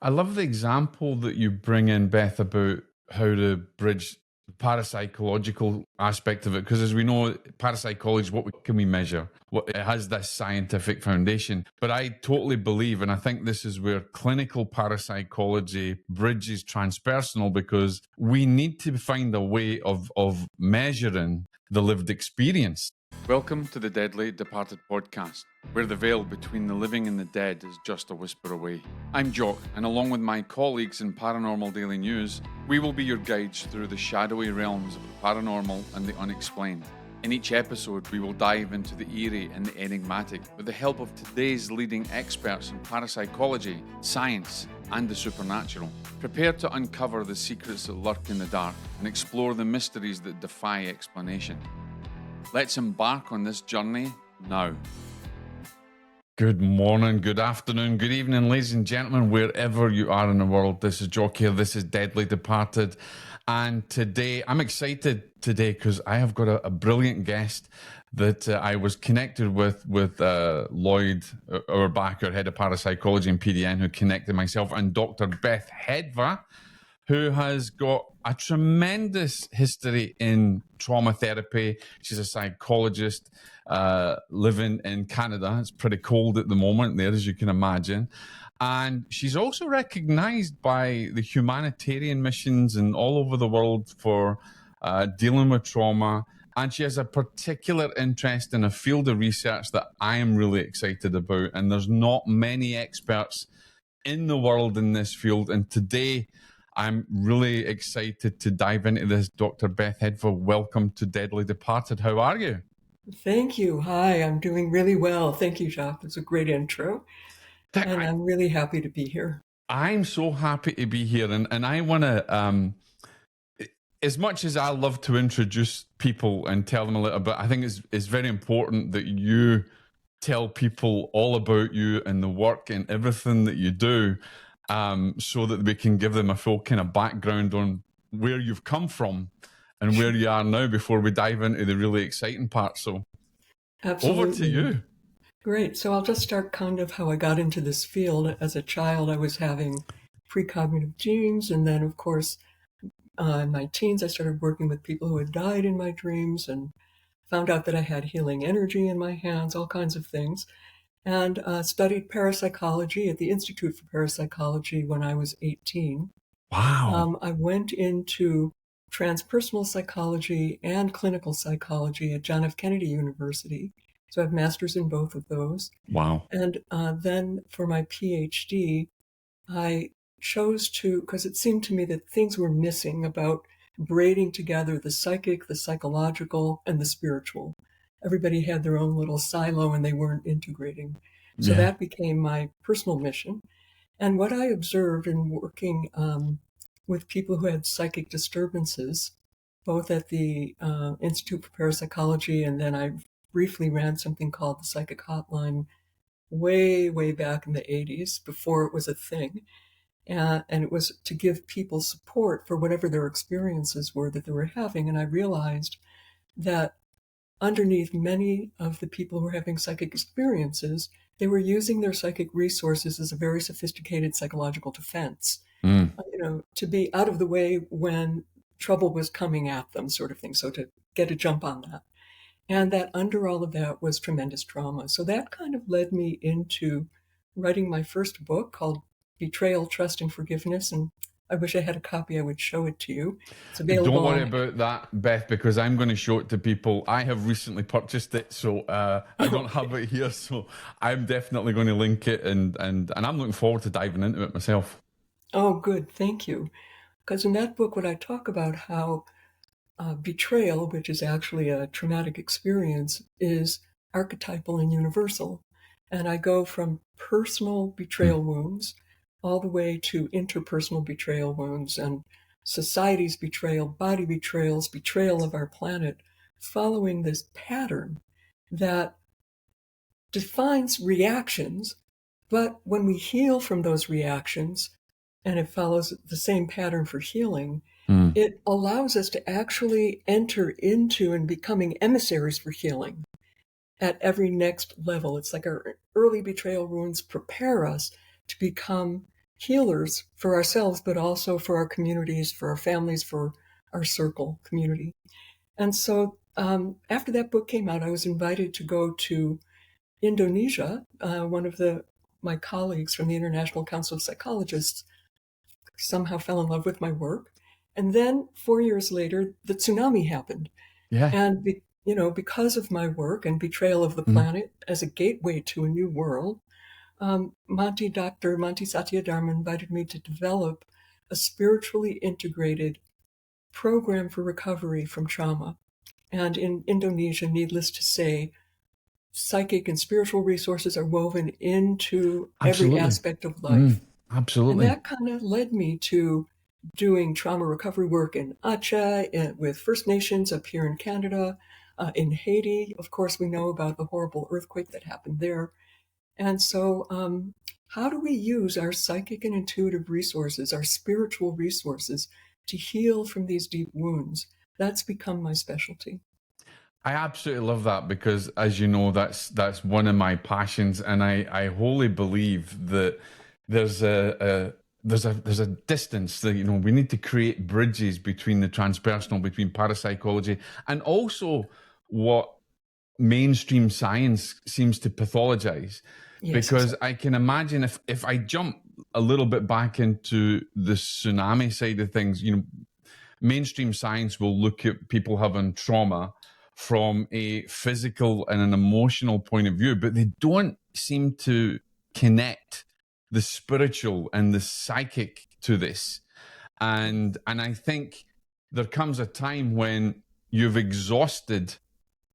I love the example that you bring in, Beth, about how to bridge the parapsychological aspect of it. Because as we know, parapsychology, can we measure? It has this scientific foundation. But I totally believe, and I think this is where clinical parapsychology bridges transpersonal, because we need to find a way of measuring the lived experience. Welcome to the Deadly Departed podcast, where the veil between the living and the dead is just a whisper away. I'm Jock, and along with my colleagues in Paranormal Daily News, we will be your guides through the shadowy realms of the paranormal and the unexplained. In each episode, we will dive into the eerie and the enigmatic with the help of today's leading experts in parapsychology, science, and the supernatural. Prepare to uncover the secrets that lurk in the dark and explore the mysteries that defy explanation. Let's embark on this journey now. Good morning, good afternoon, good evening, ladies and gentlemen, wherever you are in the world. This is Jock here. This is Deadly Departed. And today, I'm excited today because I have got a brilliant guest that I was connected with Lloyd, our backer, head of parapsychology and PDN, who connected myself, and Dr. Beth Hedva, who has got a tremendous history in trauma therapy. She's a psychologist living in Canada. It's pretty cold at the moment there, as you can imagine. And she's also recognized by the humanitarian missions and all over the world for dealing with trauma. And she has a particular interest in a field of research that I am really excited about. And there's not many experts in the world in this field. And today, I'm really excited to dive into this. Dr. Beth Hedva, welcome to Deadly Departed. How are you? Thank you. Hi, I'm doing really well. Thank you, Jock. It's a great intro. And I'm really happy to be here. I'm so happy to be here. And I want to, as much as I love to introduce people and tell them a little bit, I think it's very important that you tell people all about you and the work and everything that you do. So that we can give them a full kind of background on where you've come from and where you are now before we dive into the really exciting part. So Absolutely. Over to you. Great. So I'll just start kind of how I got into this field. As a child, I was having precognitive dreams. And then, of course, in my teens, I started working with people who had died in my dreams and found out that I had healing energy in my hands, all kinds of things. And studied parapsychology at the Institute for Parapsychology when I was 18. Wow. I went into transpersonal psychology and clinical psychology at John F. Kennedy University. So I have masters in both of those. Wow. And then for my PhD, I chose to, because it seemed to me that things were missing about braiding together the psychic, the psychological, and the spiritual. Everybody had their own little silo and they weren't integrating. So that became my personal mission. And what I observed in working with people who had psychic disturbances, both at the Institute for Parapsychology, and then I briefly ran something called the Psychic Hotline way, way back in the 80s, before it was a thing. And it was to give people support for whatever their experiences were that they were having. And I realized that underneath many of the people who were having psychic experiences, they were using their psychic resources as a very sophisticated psychological defense, to be out of the way when trouble was coming at them, sort of thing. So to get a jump on that. And that under all of that was tremendous trauma. So that kind of led me into writing my first book called Betrayal, Trust, and Forgiveness. And I wish I had a copy. I would show it to you. It's available. Don't worry about that, Beth, because I'm going to show it to people. I have recently purchased it, so I don't have it here. So I'm definitely going to link it, and I'm looking forward to diving into it myself. Oh, good. Thank you. Because in that book, what I talk about how betrayal, which is actually a traumatic experience, is archetypal and universal. And I go from personal betrayal wounds all the way to interpersonal betrayal wounds and society's betrayal, body betrayals, betrayal of our planet, following this pattern that defines reactions. But when we heal from those reactions, and it follows the same pattern for healing, it allows us to actually enter into and becoming emissaries for healing at every next level. It's like our early betrayal wounds prepare us to become healers for ourselves, but also for our communities, for our families, for our circle community. And so after that book came out, I was invited to go to Indonesia. One of my colleagues from the International Council of Psychologists somehow fell in love with my work. And then 4 years later, the tsunami happened. Yeah. And, because of my work and betrayal of the Mhm. planet as a gateway to a new world, Dr. Monty Satyadharma invited me to develop a spiritually integrated program for recovery from trauma. And in Indonesia, needless to say, psychic and spiritual resources are woven into every Absolutely. aspect of life. And Absolutely. that kind of led me to doing trauma recovery work in Aceh, with First Nations up here in Canada, in Haiti. Of course, we know about the horrible earthquake that happened there. And so, how do we use our psychic and intuitive resources, our spiritual resources, to heal from these deep wounds? That's become my specialty. I absolutely love that because, as you know, that's one of my passions, and I wholly believe that there's a distance that we need to create bridges between the transpersonal, between parapsychology, and also what mainstream science seems to pathologize. Yes, Because exactly. I can imagine if I jump a little bit back into the tsunami side of things, mainstream science will look at people having trauma from a physical and an emotional point of view, but they don't seem to connect the spiritual and the psychic to this. And I think there comes a time when you've exhausted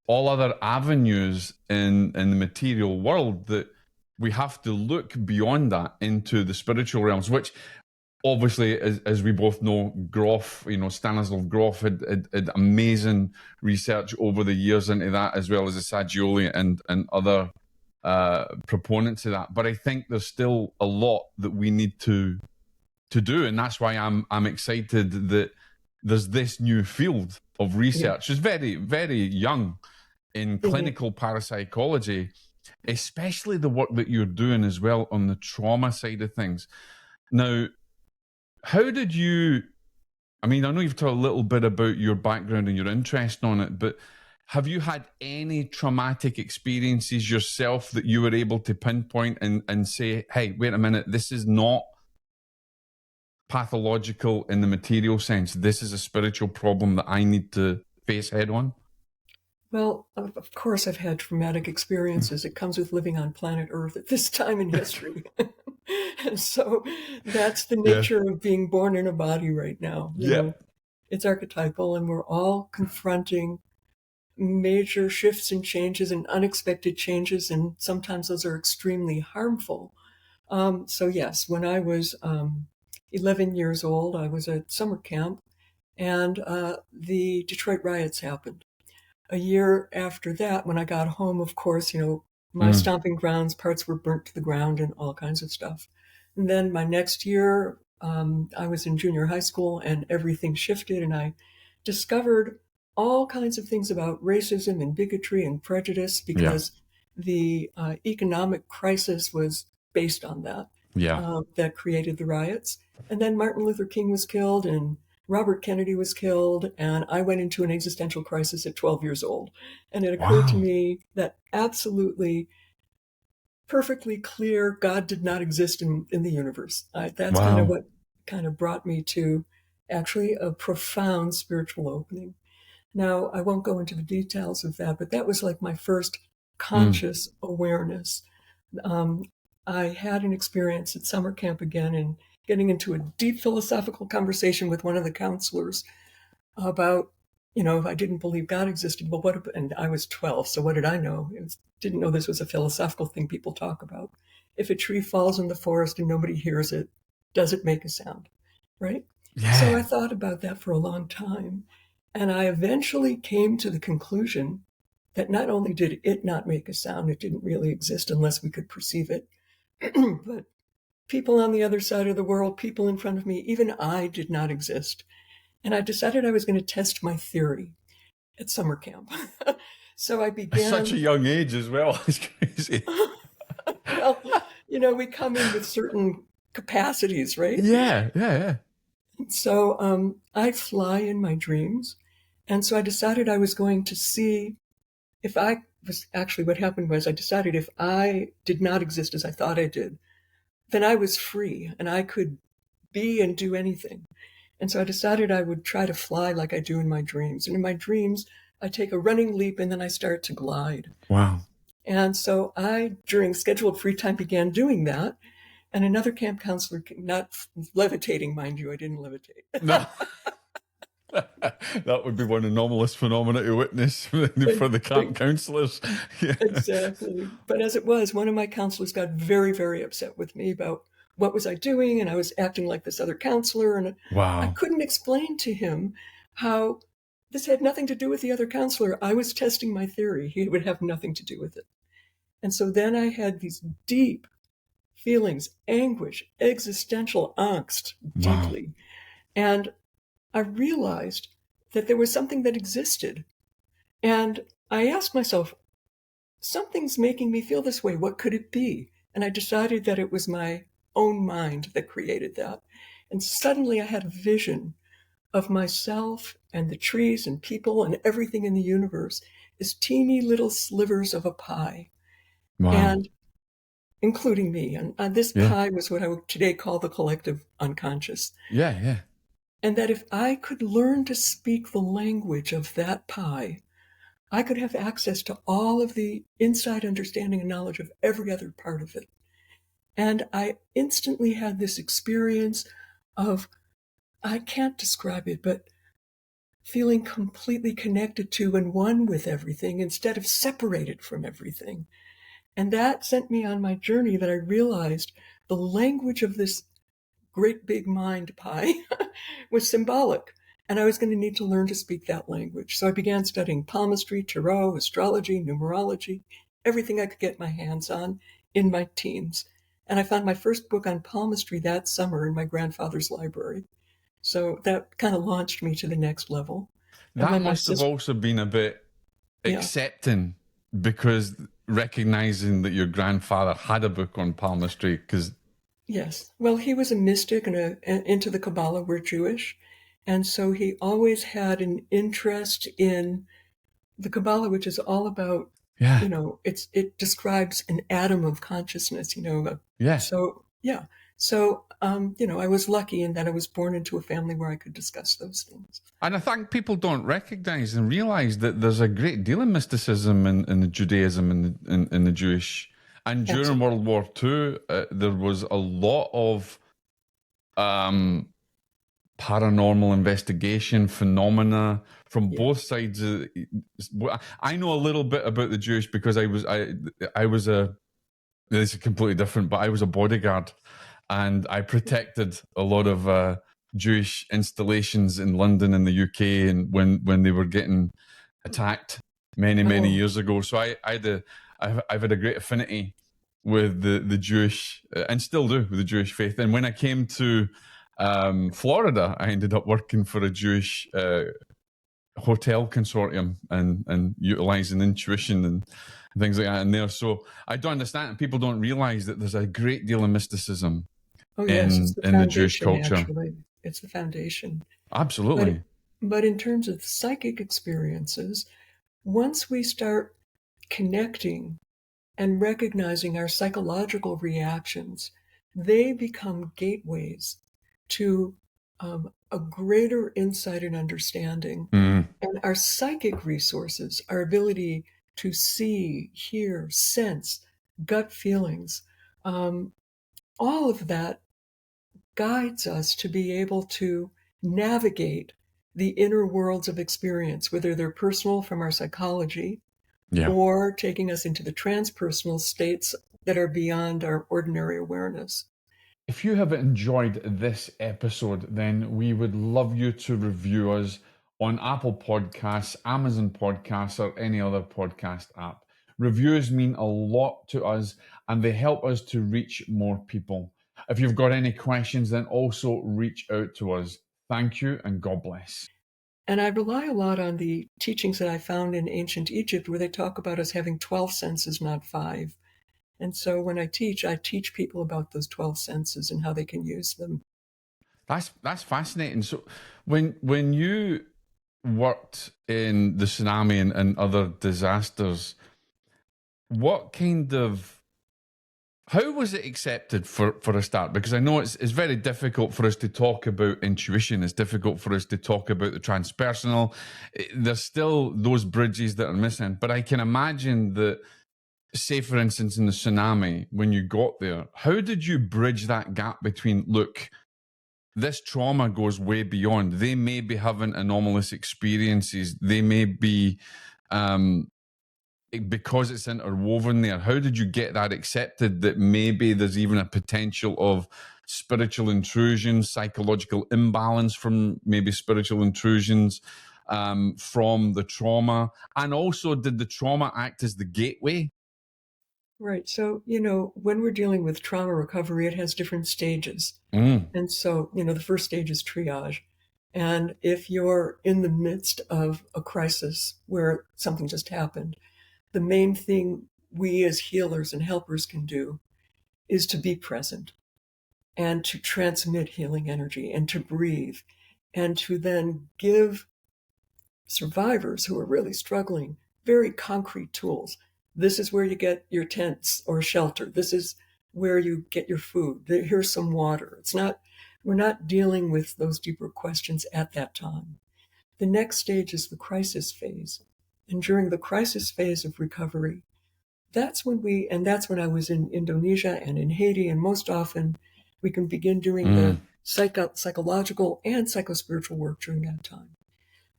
all other avenues in the material world that we have to look beyond that into the spiritual realms, which obviously, as we both know, Grof, Stanislav Grof had amazing research over the years into that, as well as the Saggioli and other proponents of that. But I think there's still a lot that we need to do, and that's why I'm excited that there's this new field of Yeah. research. It's very, very young in Mhm. clinical parapsychology, especially the work that you're doing as well on the trauma side of things. Now, how did you? I mean, I know you've talked a little bit about your background and your interest on it, but have you had any traumatic experiences yourself that you were able to pinpoint and say, hey, wait a minute, this is not pathological in the material sense. This is a spiritual problem that I need to face head on? Well, of course, I've had traumatic experiences. It comes with living on planet Earth at this time in history. And so that's the Yeah. nature of being born in a body right now. Yeah. It's archetypal, and we're all confronting major shifts and changes and unexpected changes, and sometimes those are extremely harmful. So, yes, when I was 11 years old, I was at summer camp, and the Detroit riots happened. A year after that, when I got home, of course, my Mm. stomping grounds, parts were burnt to the ground and all kinds of stuff. And then my next year, I was in junior high school and everything shifted, and I discovered all kinds of things about racism and bigotry and prejudice Yeah. because the economic crisis was based on that, Yeah. that created the riots. And then Martin Luther King was killed, and Robert Kennedy was killed, and I went into an existential crisis at 12 years old. And it occurred to Wow. me that absolutely perfectly clear God did not exist in the universe. That's kind of Wow. what kind of brought me to actually a profound spiritual opening. Now, I won't go into the details of that, but that was like my first Mm. conscious awareness. Um, I had an experience at summer camp again and getting into a deep philosophical conversation with one of the counselors about, if I didn't believe God existed, well, and I was 12, so what did I know? Didn't know this was a philosophical thing people talk about. If a tree falls in the forest and nobody hears it, does it make a sound? Right? So Yeah. I thought about that for a long time. And I eventually came to the conclusion that not only did it not make a sound, it didn't really exist unless we could perceive it, but people on the other side of the world, people in front of me, even I did not exist. And I decided I was going to test my theory at summer camp. So I At such a began, young age as well. It's crazy. well, we come in with certain capacities, right? Yeah. So I fly in my dreams. And so I decided I was going to see if I was actually what happened was I decided if I did not exist as I thought I did, then I was free and I could be and do anything. And so I decided I would try to fly like I do in my dreams. And in my dreams, I take a running leap and then I start to glide. Wow. And so I, during scheduled free time, began doing that. And another camp counselor, not levitating, mind you, I didn't levitate. No. That would be one anomalous phenomena to witness for the camp counselors. Yeah. Exactly. But as it was, one of my counselors got very, very upset with me about what was I doing, and I was acting like this other counselor, and I Wow. couldn't explain to him how this had nothing to do with the other counselor. I was testing my theory. He would have nothing to do with it. And so then I had these deep feelings, anguish, existential angst, Wow. deeply. And I realized that there was something that existed. And I asked myself, something's making me feel this way. What could it be? And I decided that it was my own mind that created that. And suddenly I had a vision of myself and the trees and people and everything in the universe as teeny little slivers of a pie, Wow. and including me. And this Yeah. pie was what I would today call the collective unconscious. Yeah. And that if I could learn to speak the language of that pie, I could have access to all of the inside understanding and knowledge of every other part of it. And I instantly had this experience of, I can't describe it, but feeling completely connected to and one with everything instead of separated from everything. And that sent me on my journey that I realized the language of this great big mind pie was symbolic. And I was going to need to learn to speak that language. So I began studying palmistry, tarot, astrology, numerology, everything I could get my hands on in my teens. And I found my first book on palmistry that summer in my grandfather's library. So that kind of launched me to the next level. And That when my must have sister, also been a bit yeah, accepting, because recognizing that your grandfather had a book on palmistry, because yes. Well, he was a mystic and into the Kabbalah. We're Jewish. And so he always had an interest in the Kabbalah, which is all about, yeah. it describes an atom of consciousness, Yeah. So, yeah. So, I was lucky in that I was born into a family where I could discuss those things. And I think people don't recognize and realize that there's a great deal of mysticism in the Judaism and in the Jewish. And during Absolutely. World War II, there was a lot of paranormal investigation phenomena from Yeah. both sides. I know a little bit about the Jewish because I was a, this is completely different, but I was a bodyguard and I protected a lot of Jewish installations in London and the UK, and when they were getting attacked many Oh, years ago. So I've had a great affinity with the Jewish, and still do, with the Jewish faith. And when I came to Florida, I ended up working for a Jewish hotel consortium and utilizing intuition and things like that in there. So I don't understand. People don't realize that there's a great deal of mysticism oh yes, it's in the the Jewish foundation, culture. actually. It's the foundation. But, Absolutely. but in terms of psychic experiences, once we start connecting and recognizing our psychological reactions, they become gateways to a greater insight and understanding. Mm. And our psychic resources, our ability to see, hear, sense, gut feelings, all of that guides us to be able to navigate the inner worlds of experience, whether they're personal from our psychology Yeah. or taking us into the transpersonal states that are beyond our ordinary awareness. If you have enjoyed this episode, then we would love you to review us on Apple Podcasts, Amazon Podcasts, or any other podcast app. Reviews mean a lot to us and they help us to reach more people. If you've got any questions, then also reach out to us. Thank you and God bless. And I rely a lot on the teachings that I found in ancient Egypt, where they talk about us having 12 senses, not five. And so when I teach people about those 12 senses and how they can use them. That's fascinating. So when you worked in the tsunami and other disasters, what kind of how was it accepted for a start? Because I know it's very difficult for us to talk about intuition. It's difficult for us to talk about the transpersonal. There's still those bridges that are missing. But I can imagine that, say, for instance, in the tsunami, when you got there, how did you bridge that gap between, look, this trauma goes way beyond. They may be having anomalous experiences. They may be, because it's interwoven there. How did you get that accepted that maybe there's even a potential of spiritual intrusions, psychological imbalance from maybe spiritual intrusions from the trauma? And also, did the trauma act as the gateway? Right. So, when we're dealing with trauma recovery, it has different stages. And so, the first stage is triage. And if you're in the midst of a crisis where something just happened, the main thing we as healers and helpers can do is to be present and to transmit healing energy and to breathe and to then give survivors who are really struggling very concrete tools. This is where you get your tents or shelter. This is where you get your food. Here's some water. We're not dealing with those deeper questions at that time. The next stage is the crisis phase. And during the crisis phase of recovery, that's when I was in Indonesia and in Haiti, and most often we can begin doing the psychological and psychospiritual work during that time.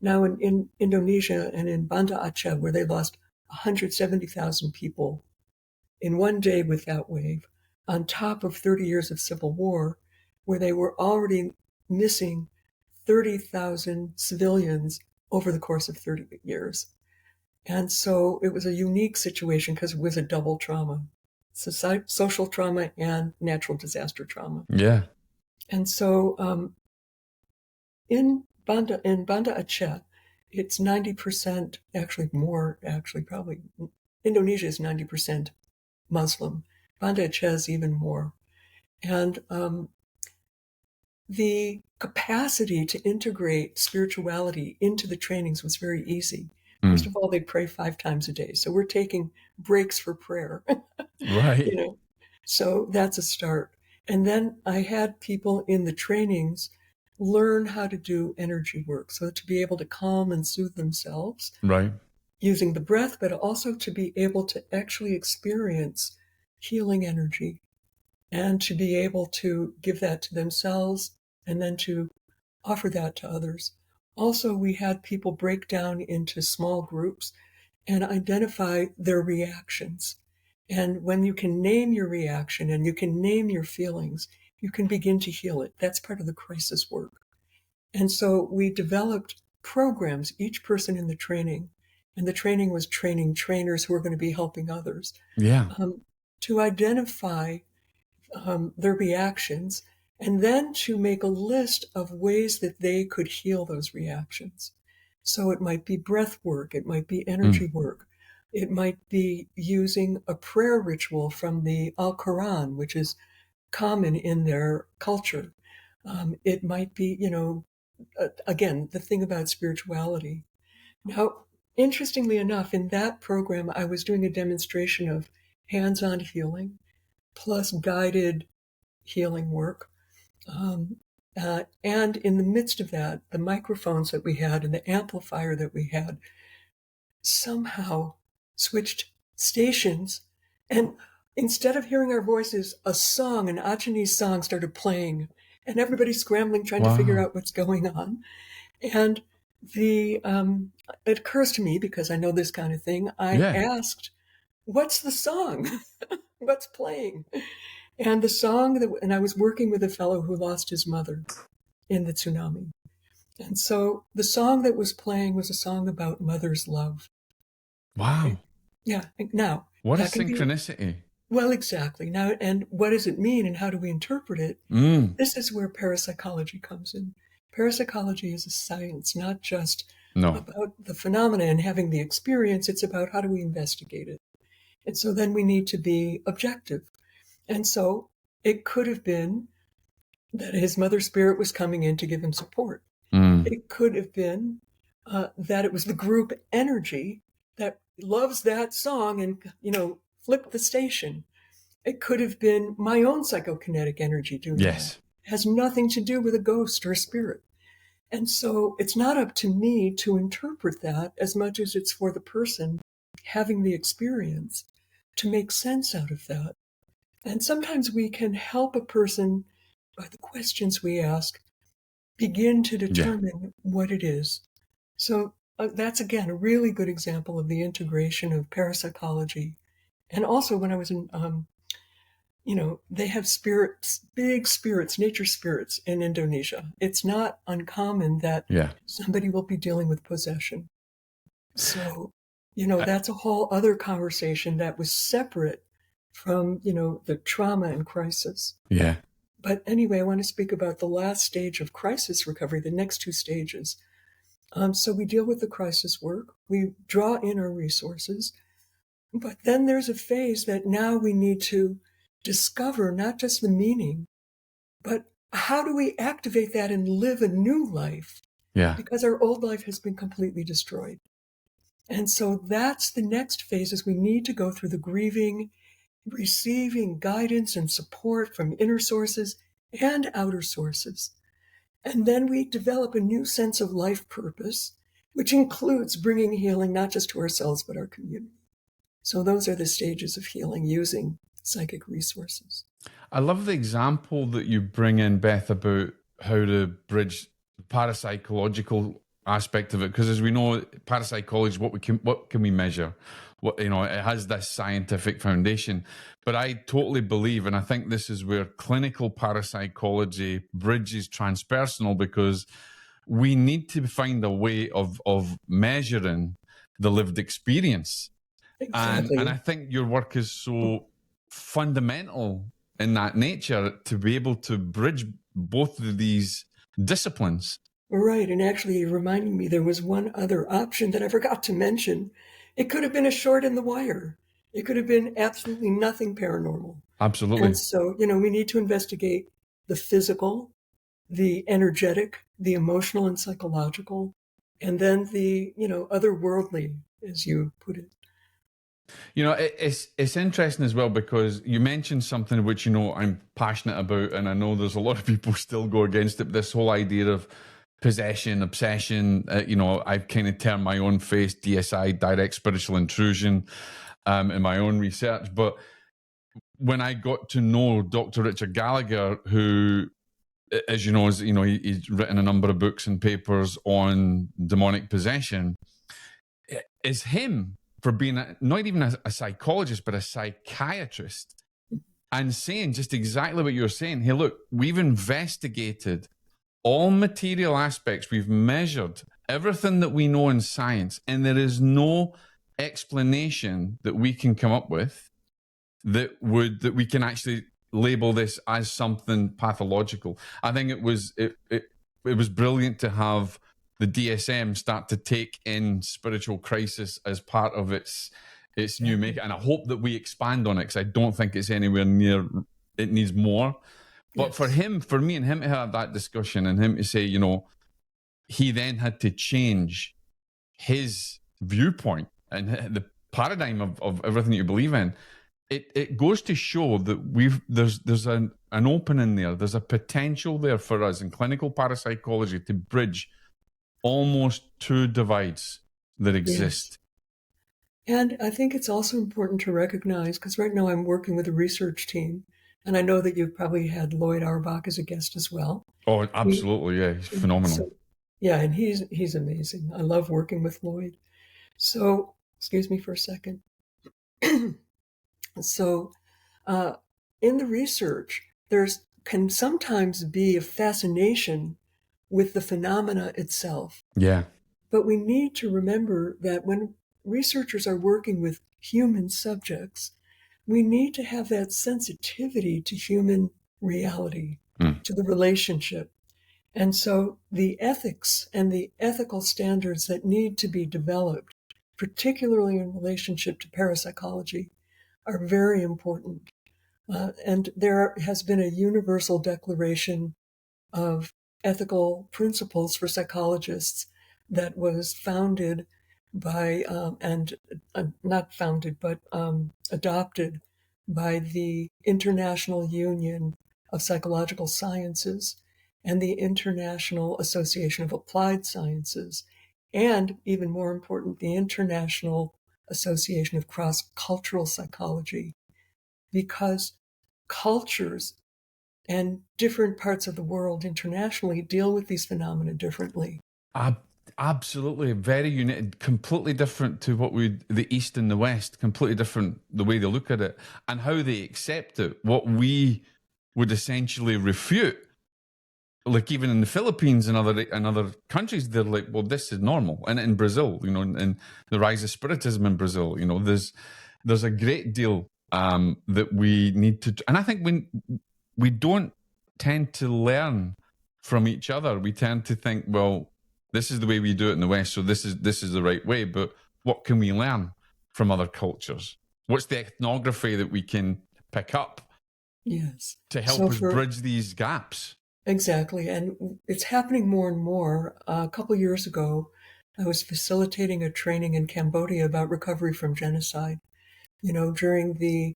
Now in Indonesia and in Banda Aceh, where they lost 170,000 people in one day with that wave, on top of 30 years of civil war, where they were already missing 30,000 civilians over the course of 30 years. And so it was a unique situation because it was a double trauma, social trauma and natural disaster trauma. Yeah. And so in Banda Aceh, it's 90%, actually more, probably Indonesia is 90% Muslim. Banda Aceh is even more. And the capacity to integrate spirituality into the trainings was very easy. First of all, they pray 5 times a day. So we're taking breaks for prayer. Right. So that's a start. And then I had people in the trainings learn how to do energy work. So to be able to calm and soothe themselves. Right. Using the breath, but also to be able to actually experience healing energy and to be able to give that to themselves and then to offer that to others. Also, we had people break down into small groups and identify their reactions. And when you can name your reaction and you can name your feelings, you can begin to heal it. That's part of the crisis work. And so we developed programs, each person in the training, and the training was training trainers who are going to be helping others. Yeah. To identify their reactions, and then to make a list of ways that they could heal those reactions. So it might be breath work, it might be energy work, it might be using a prayer ritual from the Al-Quran, which is common in their culture. It might be, again, the thing about spirituality. Now, interestingly enough, in that program, I was doing a demonstration of hands-on healing plus guided healing work. And in the midst of that, the microphones that we had and the amplifier that we had somehow switched stations. And instead of hearing our voices, a song, an Achinese song started playing, and everybody's scrambling, trying to figure out what's going on. And it occurs to me, because I know this kind of thing, I asked, what's the song? What's playing? And the song and I was working with a fellow who lost his mother in the tsunami. And so the song that was playing was a song about mother's love. Wow. Okay? Yeah. Now, what a synchronicity. Well, exactly. Now, and what does it mean and how do we interpret it? This is where parapsychology comes in. Parapsychology is a science, not just about the phenomena and having the experience. It's about how do we investigate it. And so then we need to be objective. And so it could have been that his mother spirit was coming in to give him support. It could have been that it was the group energy that loves that song and, flipped the station. It could have been my own psychokinetic energy doing Yes. that. It has nothing to do with a ghost or a spirit. And so it's not up to me to interpret that as much as it's for the person having the experience to make sense out of that. And sometimes we can help a person by the questions we ask begin to determine what it is. So that's, again, a really good example of the integration of parapsychology. And also when I was in, they have spirits, big spirits, nature spirits in Indonesia. It's not uncommon that somebody will be dealing with possession. So, that's a whole other conversation that was separate from, the trauma and crisis. Yeah. But anyway, I want to speak about the last stage of crisis recovery, the next two stages. So we deal with the crisis work, we draw in our resources, but then there's a phase that now we need to discover not just the meaning, but how do we activate that and live a new life? Yeah. Because our old life has been completely destroyed. And so that's the next phase, is we need to go through the grieving, receiving guidance and support from inner sources and outer sources. And then we develop a new sense of life purpose, which includes bringing healing not just to ourselves, but our community. So those are the stages of healing using psychic resources. I love the example that you bring in, Beth, about how to bridge the parapsychological aspect of it, because as we know, parapsychology, what can we measure? It has this scientific foundation. But I totally believe, and I think this is where clinical parapsychology bridges transpersonal, because we need to find a way of measuring the lived experience. Exactly. And I think your work is so fundamental in that nature to be able to bridge both of these disciplines. Right. And actually, you're reminding me there was one other option that I forgot to mention. It could have been a short in the wire. It could have been absolutely nothing paranormal. Absolutely. And so, we need to investigate the physical, the energetic, the emotional and psychological, and then the, otherworldly, as you put it. It's interesting as well, because you mentioned something which, I'm passionate about, and I know there's a lot of people still go against it, this whole idea of possession, obsession. I've kind of termed my own face DSI, direct spiritual intrusion, in my own research. But when I got to know Dr. Richard Gallagher, who, as you know, he's written a number of books and papers on demonic possession, is him for being not even a psychologist, but a psychiatrist, and saying just exactly what you're saying. Hey, look, we've investigated all material aspects. We've measured everything that we know in science, and there is no explanation that we can come up with that we can actually label this as something pathological. I think it was brilliant to have the DSM start to take in spiritual crisis as part of its new make, and I hope that we expand on it, because I don't think it's anywhere near. It needs more. But for me and him to have that discussion, and him to say, he then had to change his viewpoint and the paradigm of everything that you believe in. It goes to show that there's an opening there. There's a potential there for us in clinical parapsychology to bridge almost two divides that exist. Yes. And I think it's also important to recognize, because right now I'm working with a research team, and I know that you've probably had Lloyd Auerbach as a guest as well. Oh, absolutely. Yeah, he's phenomenal. And he's amazing. I love working with Lloyd. So, excuse me for a second. So, in the research, can sometimes be a fascination with the phenomena itself. Yeah. But we need to remember that when researchers are working with human subjects, we need to have that sensitivity to human reality, to the relationship. And so the ethics and the ethical standards that need to be developed, particularly in relationship to parapsychology, are very important. And there has been a universal declaration of ethical principles for psychologists that was founded by, not founded, but adopted by the International Union of Psychological Sciences and the International Association of Applied Sciences, and even more important, the International Association of Cross-Cultural Psychology, because cultures and different parts of the world internationally deal with these phenomena differently. Absolutely, very unique, completely different to what the East and the West, completely different the way they look at it and how they accept it. What we would essentially refute, like even in the Philippines and other countries, they're like, well, this is normal. And in Brazil, and the rise of spiritism in Brazil, there's a great deal that we need to, and I think we don't tend to learn from each other. We tend to think, well, this is the way we do it in the West, so this is the right way. But what can we learn from other cultures? What's the ethnography that we can pick up? Yes. To help us bridge these gaps. Exactly. And it's happening more and more. A couple of years ago, I was facilitating a training in Cambodia about recovery from genocide. During the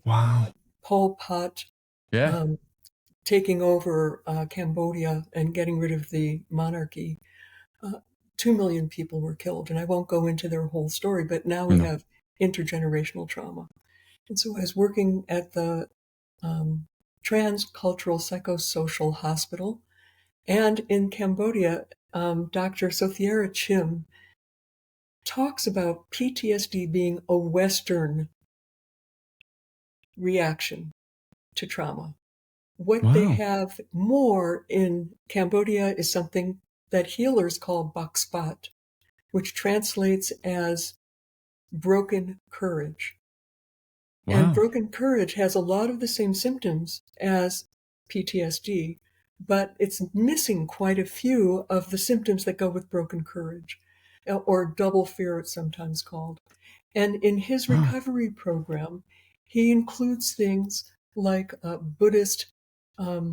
Pol Pot taking over Cambodia and getting rid of the monarchy, 2 million people were killed. And I won't go into their whole story, but now we have intergenerational trauma. And so I was working at the Transcultural Psychosocial Hospital. And in Cambodia, Dr. Sothiera Chim talks about PTSD being a Western reaction to trauma. What they have more in Cambodia is something that healers call bakspat, which translates as broken courage. And broken courage has a lot of the same symptoms as PTSD, but it's missing quite a few of the symptoms that go with broken courage, or double fear, it's sometimes called. And in his recovery program, he includes things like Buddhist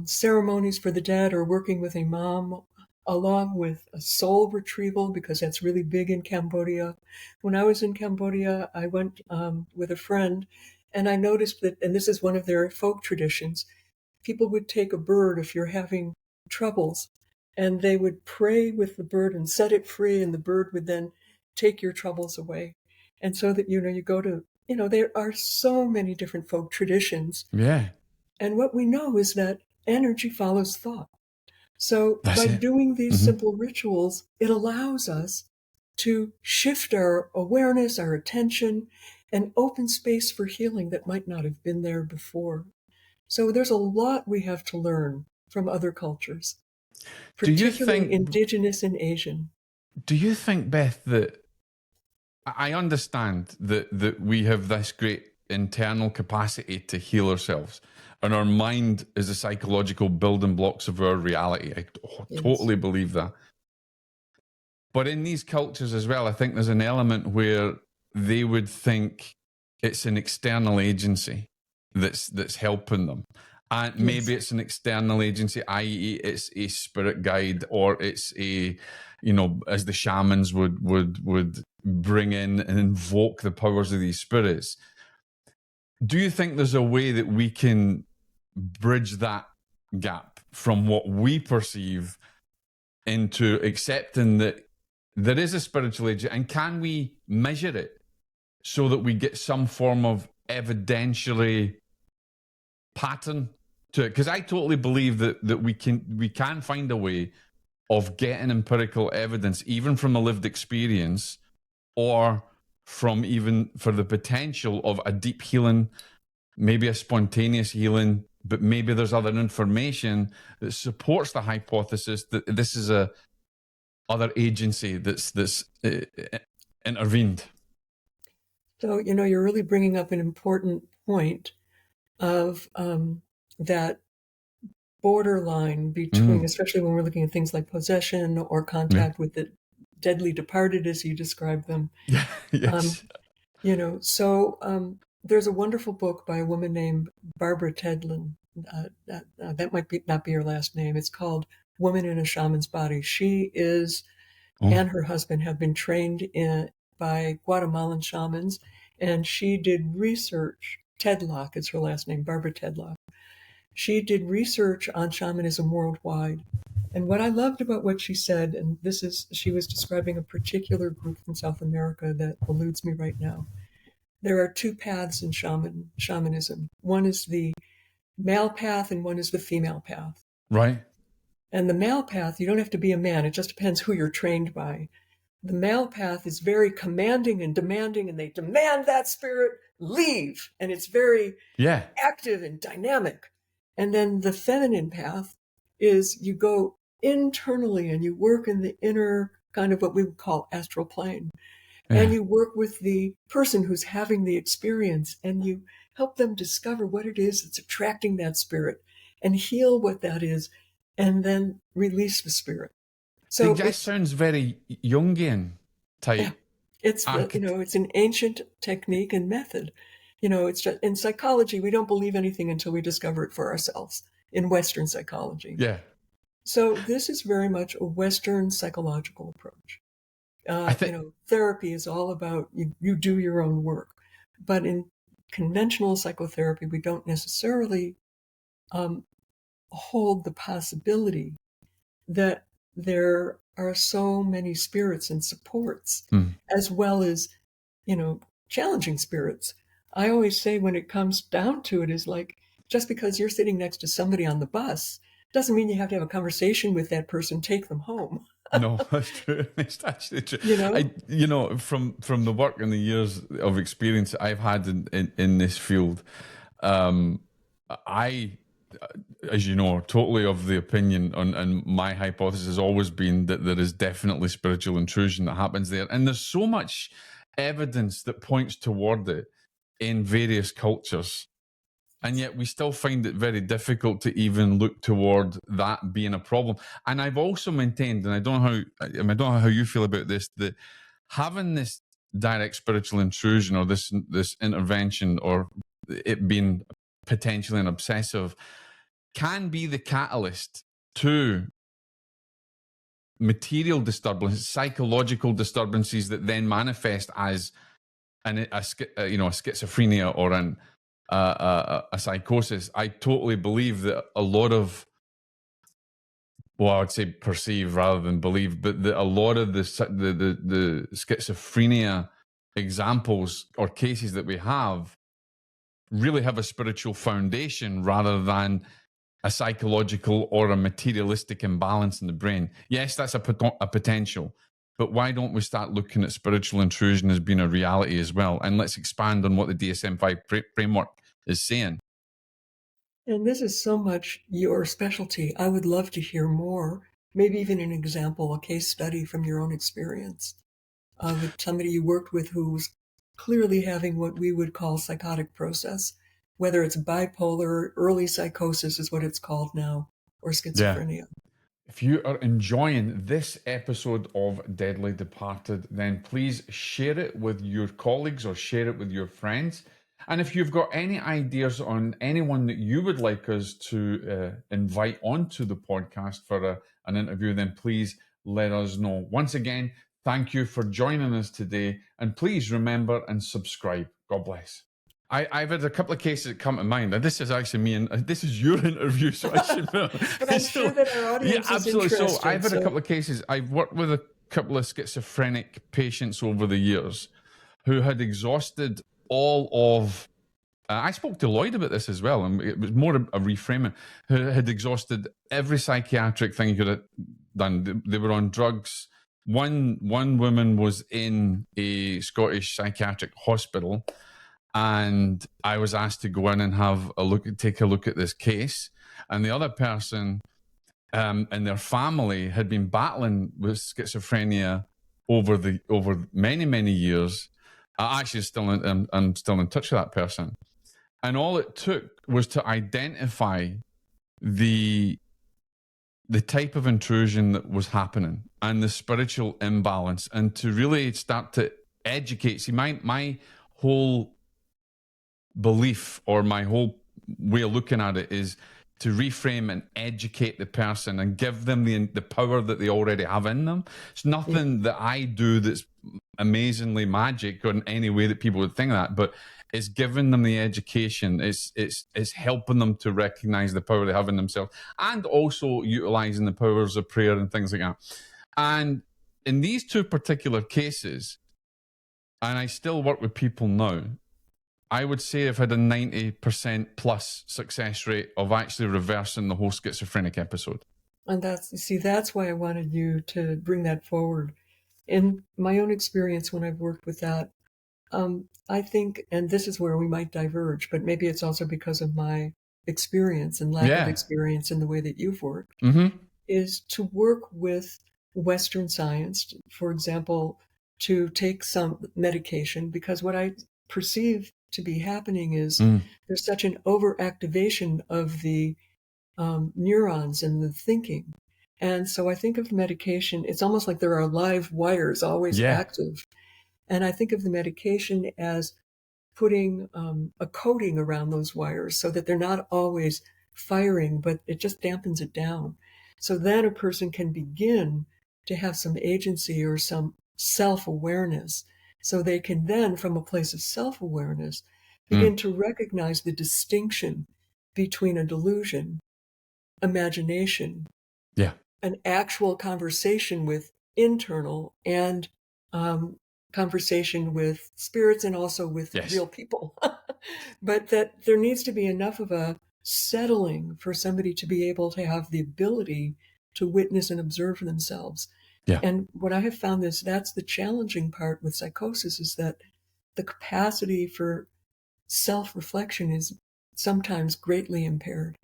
ceremonies for the dead, or working with imam, along with a soul retrieval, because that's really big in Cambodia. When I was in Cambodia, I went with a friend, and I noticed that, and this is one of their folk traditions, people would take a bird if you're having troubles, and they would pray with the bird and set it free, and the bird would then take your troubles away. And so that, you go to, there are so many different folk traditions. Yeah. And what we know is that energy follows thought. So by doing these simple rituals, it allows us to shift our awareness, our attention, and open space for healing that might not have been there before. So there's a lot we have to learn from other cultures, particularly indigenous and Asian. Do you think, Beth, that I understand that we have this great internal capacity to heal ourselves, and our mind is the psychological building blocks of our reality? I totally believe that. But in these cultures as well, I think there's an element where they would think it's an external agency that's helping them. And maybe it's an external agency, i.e. it's a spirit guide, or it's a, as the shamans would bring in and invoke the powers of these spirits. Do you think there's a way that we can bridge that gap from what we perceive into accepting that there is a spiritual agent, and can we measure it so that we get some form of evidentiary pattern to it? Because I totally believe that we can find a way of getting empirical evidence, even from a lived experience, or from even for the potential of a deep healing, maybe a spontaneous healing, but maybe there's other information that supports the hypothesis that this is a other agency that's intervened. So, you're really bringing up an important point of that borderline between, especially when we're looking at things like possession or contact with the deadly departed, as you describe them. Yes. there's a wonderful book by a woman named Barbara Tedlin. That might not be her last name. It's called Woman in a Shaman's Body. She is Oh, and her husband have been trained by Guatemalan shamans, and she did research. Tedlock is her last name, Barbara Tedlock. She did research on shamanism worldwide. And what I loved about what she said, and she was describing a particular group from South America that eludes me right now. There are two paths in shamanism. One is the male path and one is the female path. right. And the male path, you don't have to be a man. It just depends who you're trained by. The male path is very commanding and demanding, and they demand that spirit leave. And it's very Yeah. active and dynamic. And then the feminine path is you go internally and you work in the inner kind of what we would call astral plane. Yeah. And you work with the person who's having the experience and you help them discover what it is that's attracting that spirit and heal what that is and then release the spirit. So it just sounds very Jungian type. yeah, it's it's an ancient technique and method. It's just in psychology, we don't believe anything until we discover it for ourselves in Western psychology. Yeah. So this is very much a Western psychological approach. Therapy is all about you do your own work. But in conventional psychotherapy, we don't necessarily hold the possibility that there are so many spirits and supports, as well as, challenging spirits. I always say when it comes down to it is like, just because you're sitting next to somebody on the bus doesn't mean you have to have a conversation with that person, take them home. No, that's true. It's actually true. From the work and the years of experience I've had in this field, I, as you know, are totally of the opinion and my hypothesis has always been that there is definitely spiritual intrusion that happens there. And there's so much evidence that points toward it in various cultures. And yet we still find it very difficult to even look toward that being a problem. And I've also maintained, and I don't know how you feel about this, that having this direct spiritual intrusion or this intervention or it being potentially an obsessive can be the catalyst to material disturbances, psychological disturbances that then manifest as a schizophrenia or a psychosis. I totally believe that a lot of, well, I would say perceive rather than believe, but that a lot of the schizophrenia examples or cases that we have really have a spiritual foundation rather than a psychological or a materialistic imbalance in the brain. Yes, that's a potential, but why don't we start looking at spiritual intrusion as being a reality as well? And let's expand on what the DSM-5 framework is saying. And this is so much your specialty. I would love to hear more, maybe even an example, a case study from your own experience of somebody you worked with who's clearly having what we would call psychotic process, whether it's bipolar, early psychosis is what it's called now, or schizophrenia. Yeah. If you are enjoying this episode of Deadly Departed, then please share it with your colleagues or share it with your friends. And if you've got any ideas on anyone that you would like us to invite onto the podcast for an interview, then please let us know. Once again, thank you for joining us today. And please remember and subscribe. God bless. I've had a couple of cases that come to mind. And this is actually me, and this is your interview, so I should know. But I'm sure that our audience is interested. So I've had a couple of cases. I've worked with a couple of schizophrenic patients over the years who had exhausted all of... I spoke to Lloyd about this as well, and it was more a reframing. Who had exhausted every psychiatric thing he could have done. They were on drugs. One woman was in a Scottish psychiatric hospital, and I was asked to go in and take a look at this case. And the other person and their family had been battling with schizophrenia over many, many years. I'm still in touch with that person. And all it took was to identify the type of intrusion that was happening and the spiritual imbalance, and to really start to educate. See, my whole belief, or my whole way of looking at it, is to reframe and educate the person and give them the power that they already have in them. It's nothing that I do that's amazingly magic or in any way that people would think that, but it's giving them the education. It's helping them to recognize the power they have in themselves, and also utilizing the powers of prayer and things like that. And in these two particular cases, and I still work with people now, I would say I've had a 90% plus success rate of actually reversing the whole schizophrenic episode. And that's why I wanted you to bring that forward. In my own experience, when I've worked with that, I think, and this is where we might diverge, but maybe it's also because of my experience and lack of experience in the way that you've worked, is to work with Western science, for example, to take some medication, because what I perceive to be happening is there's such an overactivation of the neurons and the thinking. And so I think of medication, it's almost like there are live wires always active. And I think of the medication as putting a coating around those wires so that they're not always firing, but it just dampens it down. So then a person can begin to have some agency or some self-awareness. So they can then, from a place of self-awareness, begin to recognize the distinction between a delusion, imagination, an actual conversation with internal, and conversation with spirits and also with real people. But that there needs to be enough of a settling for somebody to be able to have the ability to witness and observe themselves. And what I have found is that's the challenging part with psychosis, is that the capacity for self-reflection is sometimes greatly impaired.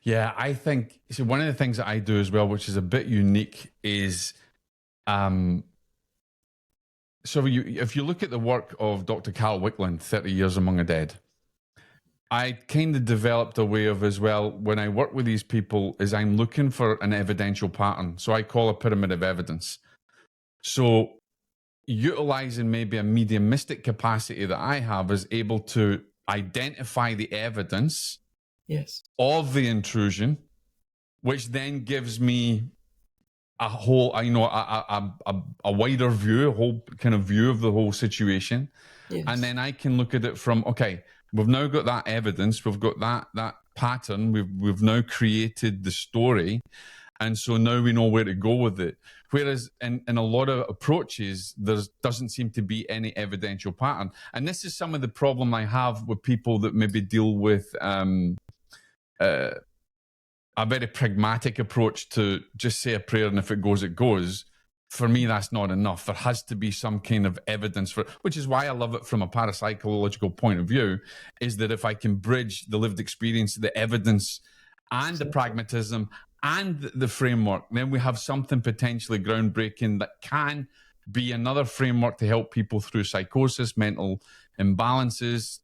Yeah, I think so. One of the things that I do as well, which is a bit unique, is so if you look at the work of Dr. Carl Wickland, 30 Years Among the Dead, I kind of developed a way of, as well, when I work with these people, is I'm looking for an evidential pattern. So I call a pyramid of evidence. So utilizing maybe a mediumistic capacity that I have is able to identify the evidence of the intrusion, which then gives me a whole, a wider view, a whole kind of view of the whole situation. And then I can look at it from, okay, we've now got that evidence, we've got that pattern, we've now created the story, and so now we know where to go with it. Whereas in a lot of approaches, there doesn't seem to be any evidential pattern. And this is some of the problem I have with people that maybe deal with a very pragmatic approach to just say a prayer and if it goes, it goes. For me, that's not enough. There has to be some kind of evidence for it, which is why I love it from a parapsychological point of view, is that if I can bridge the lived experience, the evidence, and the pragmatism, and the framework, then we have something potentially groundbreaking that can be another framework to help people through psychosis, mental imbalances,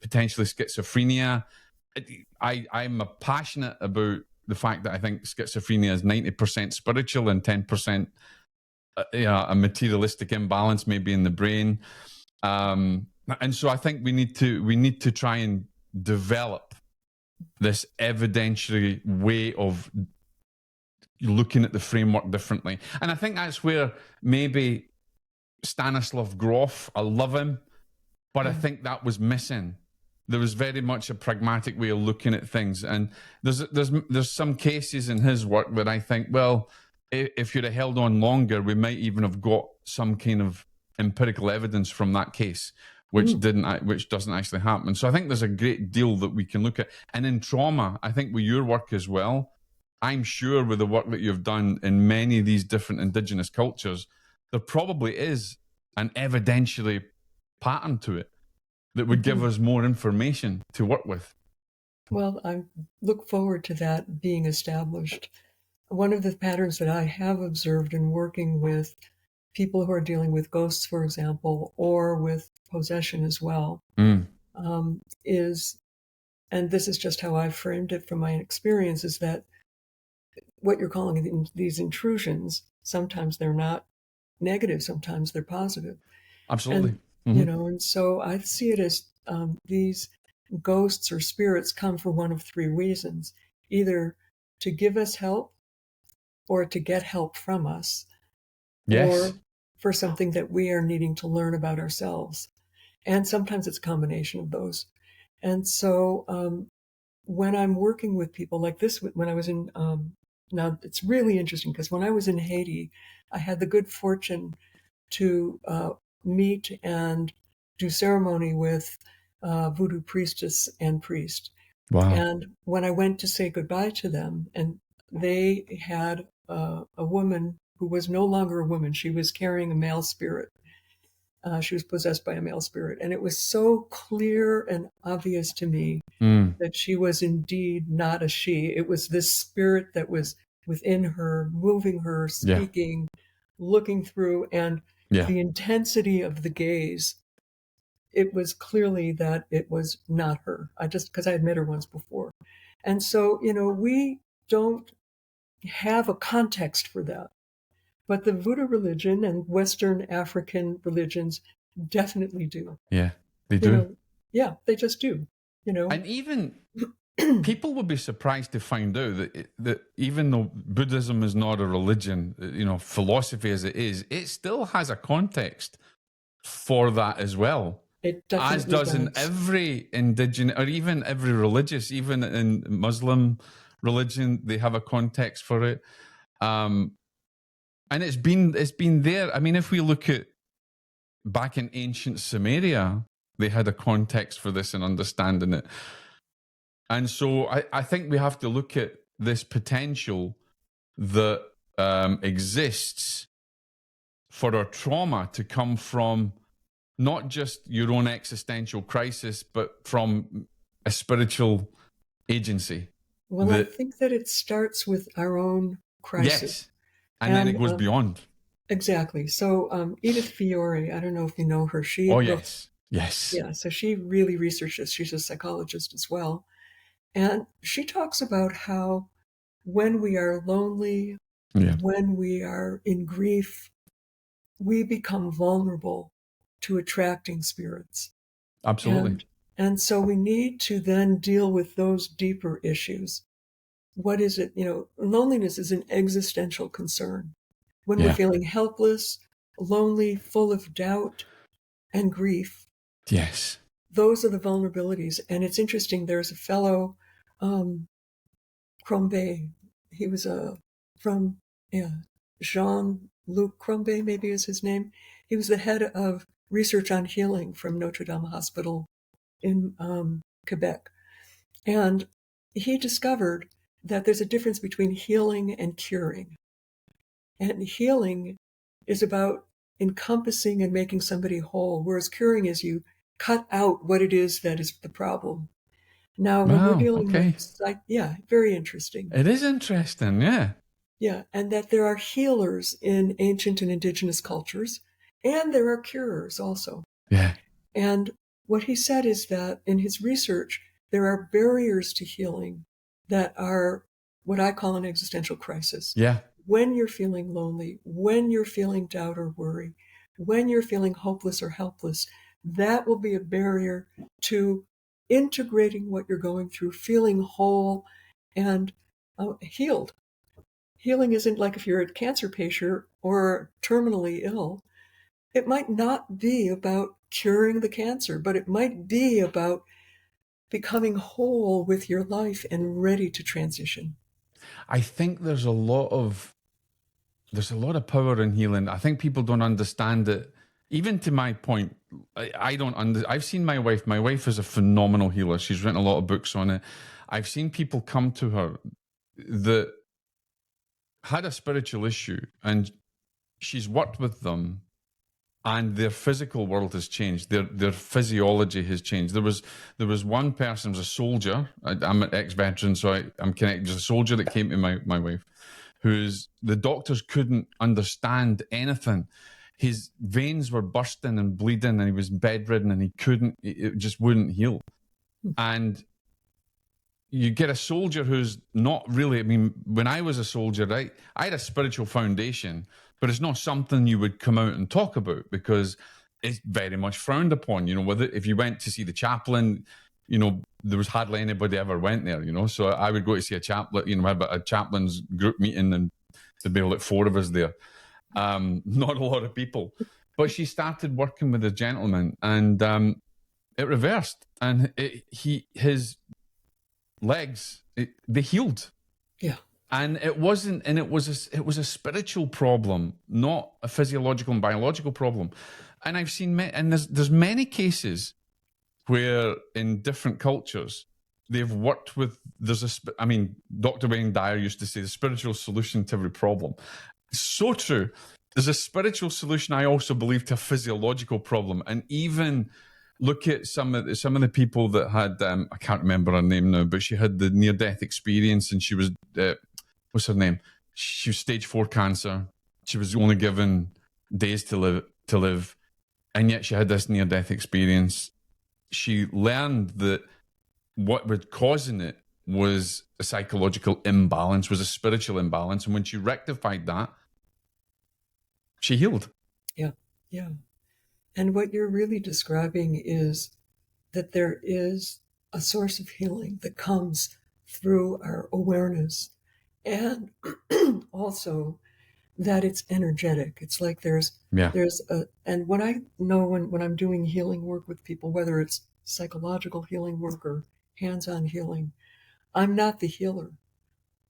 potentially schizophrenia. I'm passionate about the fact that I think schizophrenia is 90% spiritual and 10% a materialistic imbalance maybe in the brain. And so I think we need to try and develop this evidentiary way of looking at the framework differently. And I think that's where maybe Stanislav Grof, I love him, but I think that was missing. There was very much a pragmatic way of looking at things. And there's some cases in his work that I think, well, if you'd have held on longer, we might even have got some kind of empirical evidence from that case, which doesn't actually happen. So I think there's a great deal that we can look at. And in trauma, I think with your work as well, I'm sure with the work that you've done in many of these different indigenous cultures, there probably is an evidentiary pattern to it that would give us more information to work with. Well, I look forward to that being established. One of the patterns that I have observed in working with people who are dealing with ghosts, for example, or with possession as well, is, and this is just how I've framed it from my experience, is that what you're calling these intrusions, sometimes they're not negative, sometimes they're positive. Absolutely. And, and so I see it as these ghosts or spirits come for one of three reasons: either to give us help, or to get help from us, Yes. or for something that we are needing to learn about ourselves. And sometimes it's a combination of those. And so when I'm working with people like this, when I was in, now it's really interesting because when I was in Haiti, I had the good fortune to meet and do ceremony with voodoo priestess and priest. Wow. And when I went to say goodbye to them, and they had a woman who was no longer a woman, she was carrying a male spirit. She was possessed by a male spirit. And it was so clear and obvious to me Mm. that she was indeed not a she. It was this spirit that was within her, moving her, Yeah. speaking, looking through, and Yeah. the intensity of the gaze. It was clearly that it was not her. Because I had met her once before. And so, we don't have a context for that. But the Buddha religion and Western African religions definitely do. Yeah. They You do. know, yeah, they just do. And even people would be surprised to find out that even though Buddhism is not a religion, philosophy as it is, it still has a context for that as well. It As definitely does in does. every indigenous or even every religious, even in Muslim religion, they have a context for it. And it's been there. I mean, if we look at back in ancient Sumeria, they had a context for this and understanding it. And so I think we have to look at this potential that exists for our trauma to come from not just your own existential crisis, but from a spiritual agency. Well, I think that it starts with our own crisis. Yes. And then it goes beyond. Exactly. So Edith Fiore, I don't know if you know her. She Oh, wrote, yes. Yes. yeah, so she really researches. She's a psychologist as well. And she talks about how when we are lonely, Yeah. when we are in grief, we become vulnerable to attracting spirits. Absolutely. And so we need to then deal with those deeper issues. What is it? Loneliness is an existential concern. When we're Yeah. feeling helpless, lonely, full of doubt and grief, Yes. those are the vulnerabilities. And it's interesting, there's a fellow, Crombie, he was Jean-Luc Crombie, maybe is his name. He was the head of research on healing from Notre Dame Hospital in Quebec. And he discovered that there's a difference between healing and curing. And healing is about encompassing and making somebody whole, whereas curing is you cut out what it is that is the problem. Now, when we're Wow. dealing Okay. with, very interesting. It is interesting. Yeah. Yeah, and that there are healers in ancient and indigenous cultures, and there are curers also. Yeah. And what he said is that in his research, there are barriers to healing that are what I call an existential crisis. Yeah. When you're feeling lonely, when you're feeling doubt or worry, when you're feeling hopeless or helpless, that will be a barrier to integrating what you're going through, feeling whole and healed. Healing isn't like if you're a cancer patient or terminally ill. It might not be about curing the cancer, but it might be about becoming whole with your life and ready to transition. I think there's a lot of power in healing. I think people don't understand it. Even to my point, I don't I've seen my wife. My wife is a phenomenal healer. She's written a lot of books on it. I've seen people come to her that had a spiritual issue, and she's worked with them, and their physical world has changed. Their physiology has changed. There was one person, was a soldier. I'm an ex-veteran, so I'm connected. There's a soldier that came to my wife, who's the doctors couldn't understand anything. His veins were bursting and bleeding, and he was bedridden, and it just wouldn't heal. And you get a soldier who's not really, I mean, when I was a soldier, I had a spiritual foundation, but it's not something you would come out and talk about because is very much frowned upon. Whether if you went to see the chaplain, there was hardly anybody ever went there. So I would go to see a chaplain. Have a chaplain's group meeting, and there'd be like 4 of us there. Not a lot of people. But she started working with a gentleman, and it reversed, and his legs they healed. Yeah. And it was a spiritual problem, not a physiological and biological problem. And I've seen, and there's many cases where in different cultures they've worked with. Dr. Wayne Dyer used to say the spiritual solution to every problem. So true. There's a spiritual solution, I also believe, to a physiological problem. And even look at some of the people that had, I can't remember her name now, but she had the near-death experience, and she was, what's her name? She was stage 4 cancer. She was only given days to live, and yet she had this near-death experience. She learned that what was causing it was a psychological imbalance, was a spiritual imbalance. And when she rectified that, she healed. Yeah, yeah. And what you're really describing is that there is a source of healing that comes through our awareness, and also that it's energetic. It's like there's and what I know when I'm doing healing work with people, whether it's psychological healing work or hands-on healing, I'm not the healer.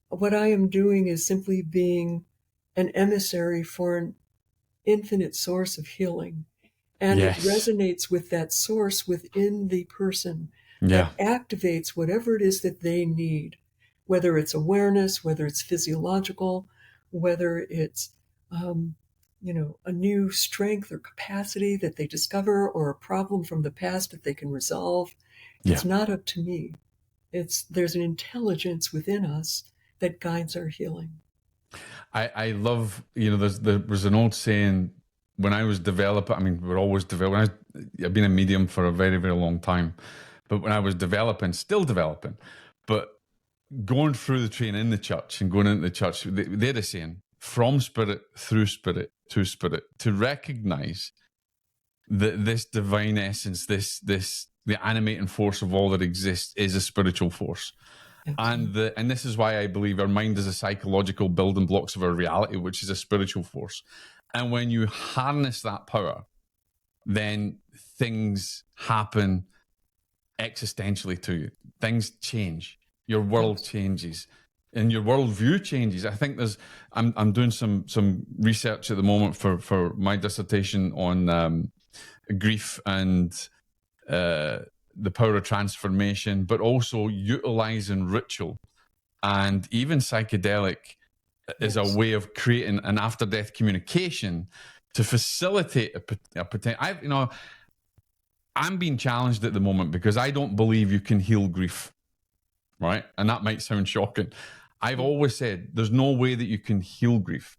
What I am doing is simply being an emissary for an infinite source of healing. And it resonates with that source within the person that activates whatever it is that they need, whether it's awareness, whether it's physiological, whether it's, a new strength or capacity that they discover, or a problem from the past that they can resolve. It's not up to me. There's an intelligence within us that guides our healing. I love, there was an old saying when I was developing, we're always developing. I've been a medium for a very, very long time. But when I was still developing, but going through the training in the church and going into the church, they're the saying, from spirit, through spirit, to recognize that this divine essence, the animating force of all that exists is a spiritual force. Absolutely. And this is why I believe our mind is a psychological building blocks of our reality, which is a spiritual force. And when you harness that power, then things happen existentially to you. Things change. Your world changes, and your worldview changes. I think I'm doing some research at the moment for my dissertation on grief and the power of transformation, but also utilizing ritual and even psychedelic is a way of creating an after-death communication to facilitate a potential. I'm being challenged at the moment because I don't believe you can heal grief, right? And that might sound shocking. I've always said there's no way that you can heal grief.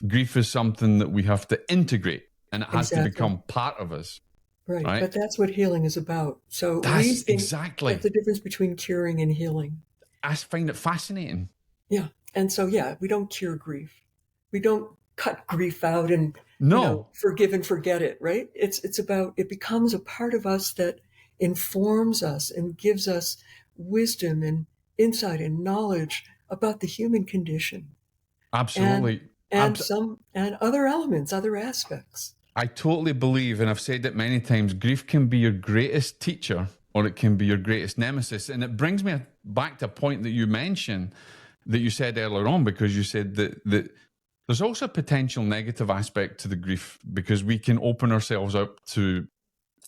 Grief is something that we have to integrate, and it has to become part of us. Right, but that's what healing is about. So that's exactly the difference between curing and healing. I find it fascinating. Yeah, and so we don't cure grief. We don't cut grief out and forgive and forget it. Right? It's about, it becomes a part of us that informs us and gives us wisdom and insight and knowledge about the human condition. Absolutely, and other elements, other aspects. I totally believe, and I've said it many times, grief can be your greatest teacher or it can be your greatest nemesis. And it brings me back to a point that you mentioned, that you said earlier on, because you said that there's also a potential negative aspect to the grief, because we can open ourselves up to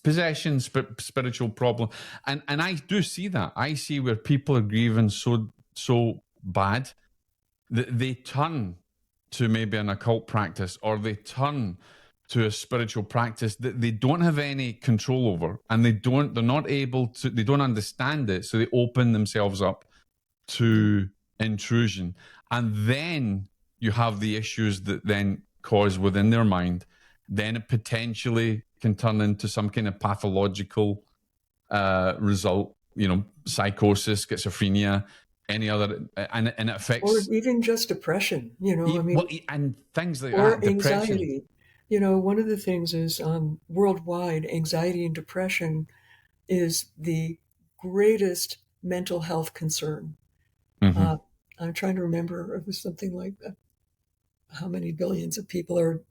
possession, spiritual problem. And I do see that. I see where people are grieving so bad that they turn to maybe an occult practice, or they turn to a spiritual practice that they don't have any control over, and they don't understand it, so they open themselves up to intrusion. And then you have the issues that then cause within their mind. Then it potentially can turn into some kind of pathological result, psychosis, schizophrenia, any other, and it affects, or even just depression, and things like or that, depression. anxiety. One of the things is worldwide, anxiety and depression is the greatest mental health concern. Mm-hmm. I'm trying to remember, it was something like how many billions of people are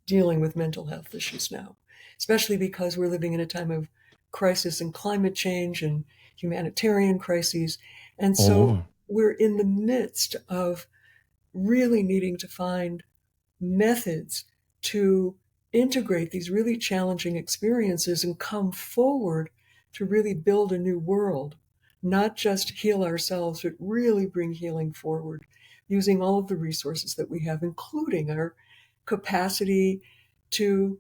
dealing with mental health issues now, especially because we're living in a time of crisis and climate change and humanitarian crises. And All so over. we're in the midst of really needing to find methods to integrate these really challenging experiences and come forward to really build a new world, not just heal ourselves, but really bring healing forward using all of the resources that we have, including our capacity to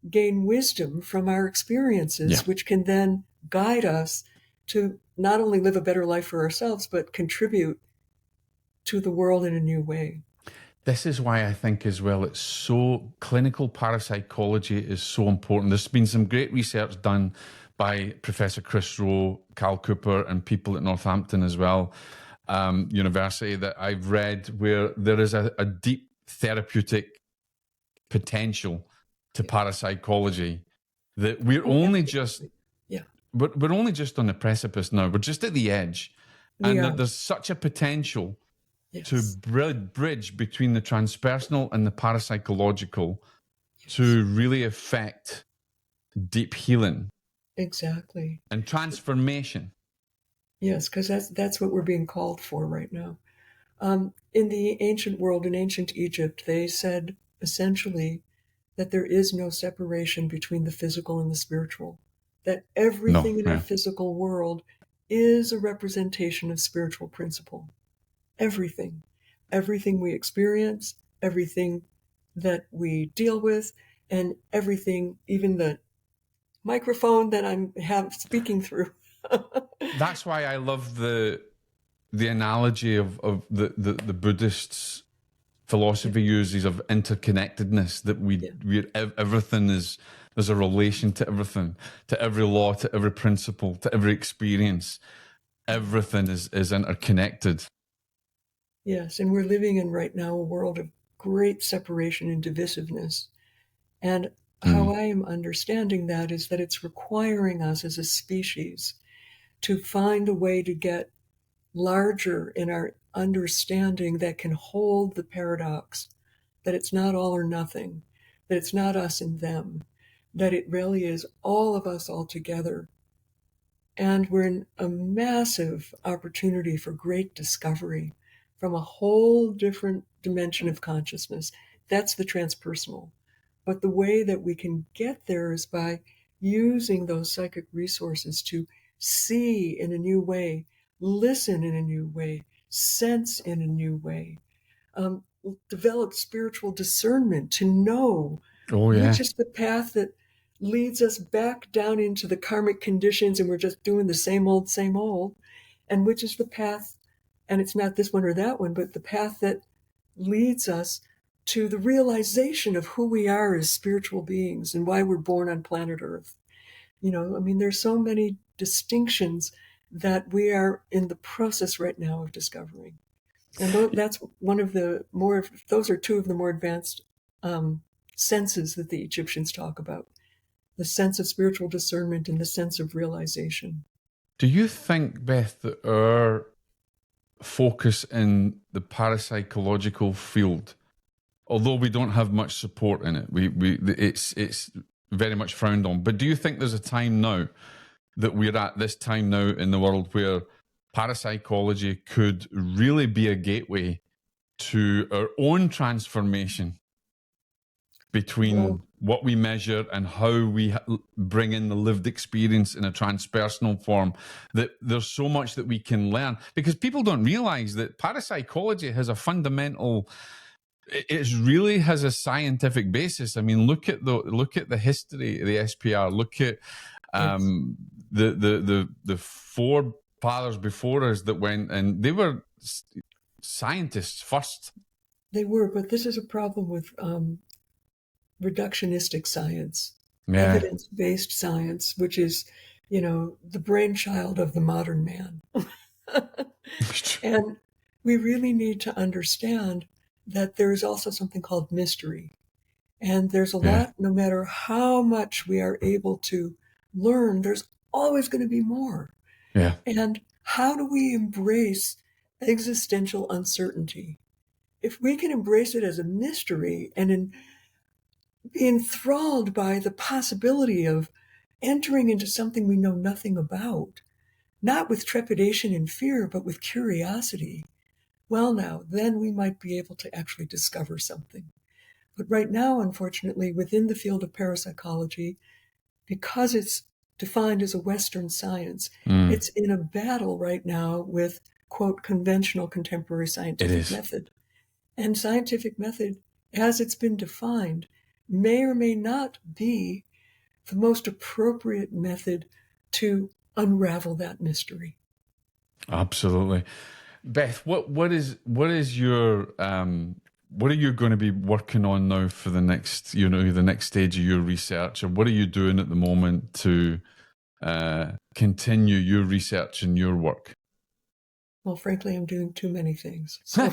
gain wisdom from our Yeah. experiences, which can then guide us to not only live a better life for ourselves, but contribute to the world in a new way. This is why I think as well it's so clinical parapsychology is so important. There's been some great research done by Professor Chris Rowe, Cal Cooper, and people at Northampton as well, university that I've read, where there is a deep therapeutic potential to parapsychology that we're Oh, only just absolutely. Yeah, we're only just on the precipice now. We're just at the edge, we and are. there's such a potential to Yes, bridge between the transpersonal and the parapsychological yes, to really affect deep healing exactly. and transformation. Yes, because that's what we're being called for right now. In the ancient world, in ancient Egypt, they said essentially that there is no separation between the physical and the spiritual, that No, everything in our yeah. physical world is a representation of spiritual principle. Everything, everything we experience, everything that we deal with, and everything, even the microphone that I'm speaking through. That's why I love the analogy of the Buddhists Yeah, philosophy uses of interconnectedness, that yeah, everything is, there's a relation to everything, to every law, to every principle, to every experience. yeah. Everything is interconnected. Yes, and we're living in right now a world of great separation and divisiveness. And how Mm. I am understanding that is that it's requiring us as a species to find a way to get larger in our understanding that can hold the paradox that it's not all or nothing, that it's not us and them, that it really is all of us all together. And we're in a massive opportunity for great discovery from a whole different dimension of consciousness. That's the transpersonal. But the way that we can get there is by using those psychic resources to see in a new way, listen in a new way, sense in a new way, um, develop spiritual discernment to know Oh which yeah. is the path that leads us back down into the karmic conditions and we're just doing the same old, and which is the path, and it's not this one or that one, but the path that leads us to the realization of who we are as spiritual beings and why we're born on planet Earth. I mean, there's so many distinctions that we are in the process right now of discovering. And that's one of the more, those are two of the more advanced um, senses that the Egyptians talk about, the sense of spiritual discernment and the sense of realization. Do you think, Beth, that our focus in the parapsychological field, although we don't have much support in it, it's very much frowned on. But do you think there's a time now that we're at this time now in the world where parapsychology could really be a gateway to our own transformation Well, between what we measure and how we bring in the lived experience in a transpersonal form, that there's so much that we can learn, because people don't realize that parapsychology has a fundamental, it really has a scientific basis. I mean, look at the history of the SPR. Look at yes, the forefathers before us that went, and they were scientists first. they were, but this is a problem with reductionistic science, Yeah. evidence based science, which is, the brainchild of the modern man. And we really need to understand that there is also something called mystery. And there's a Yeah. lot, no matter how much we are able to learn, there's always going to be more. Yeah. And how do we embrace existential uncertainty? If we can embrace it as a mystery and be enthralled by the possibility of entering into something we know nothing about, not with trepidation and fear, but with curiosity, well, now, then we might be able to actually discover something. But right now, unfortunately, within the field of parapsychology, because it's defined as a Western science, Mm. it's in a battle right now with, quote, conventional contemporary It scientific is. method. And scientific method, as it's been defined, may or may not be the most appropriate method to unravel that mystery. Absolutely. Beth, what is your what are you going to be working on now for the next, the next stage of your research, or what are you doing at the moment to continue your research and your work? Well, frankly, I'm doing too many things. So,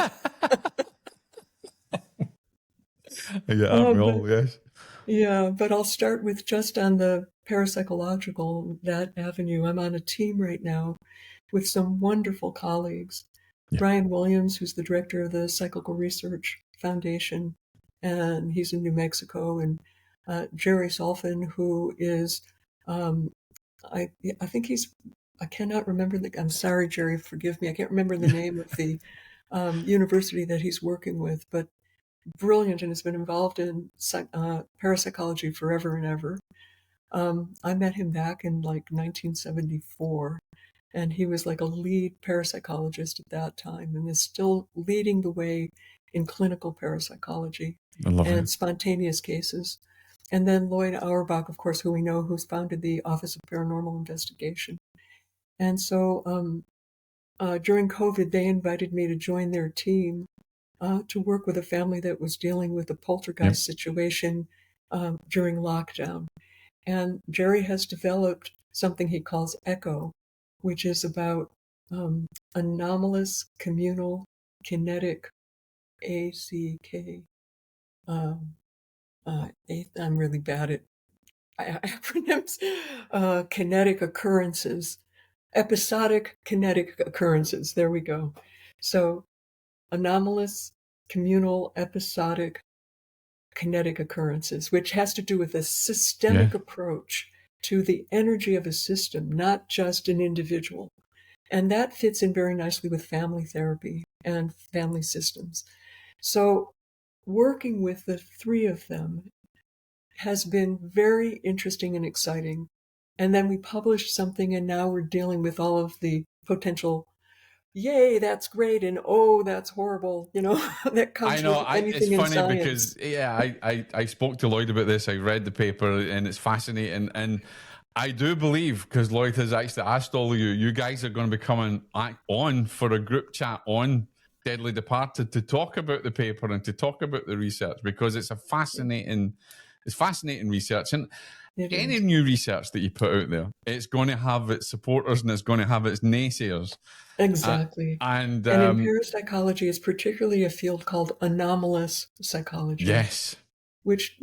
Yeah, aren't we but all? Yes. yeah, but I'll start with just on the parapsychological, that avenue. I'm on a team right now with some wonderful colleagues. Yeah. Brian Williams, who's the director of the Psychical Research Foundation, and he's in New Mexico, and Jerry Solfin, who is, um, I think I cannot remember I'm sorry, Jerry, forgive me. I can't remember the name of the university that he's working with, but brilliant and has been involved in parapsychology forever and ever. I met him back in like 1974, and he was like a lead parapsychologist at that time and is still leading the way in clinical parapsychology Lovely. and spontaneous cases. And then Lloyd Auerbach, of course, who we know, who's founded the Office of Paranormal Investigation. And so during COVID, they invited me to join their team to work with a family that was dealing with a Yep. poltergeist situation during lockdown. And Jerry has developed something he calls ECHO, which is about anomalous communal kinetic ACK. Um, I'm really bad at acronyms. Kinetic occurrences, episodic kinetic occurrences. There we go. So anomalous communal episodic kinetic occurrences, which has to do with a Yeah. systemic approach to the energy of a system, not just an individual. And that fits in very nicely with family therapy and family systems. So working with the three of them has been very interesting and exciting. And then we published something, and now we're dealing with all of the potential, yay, that's great, and oh, that's horrible, that I comes know. with It's anything in funny science. because I spoke to Lloyd about this. I read the paper and it's fascinating. And I do believe, because Lloyd has actually asked all of you guys are going to be coming on for a group chat on Deadly Departed to talk about the paper and to talk about the research, because it's fascinating research. And It any is. new research that you put out there, it's going to have its supporters and it's going to have its naysayers. Exactly. And And in parapsychology is particularly a field called anomalous psychology, yes, which,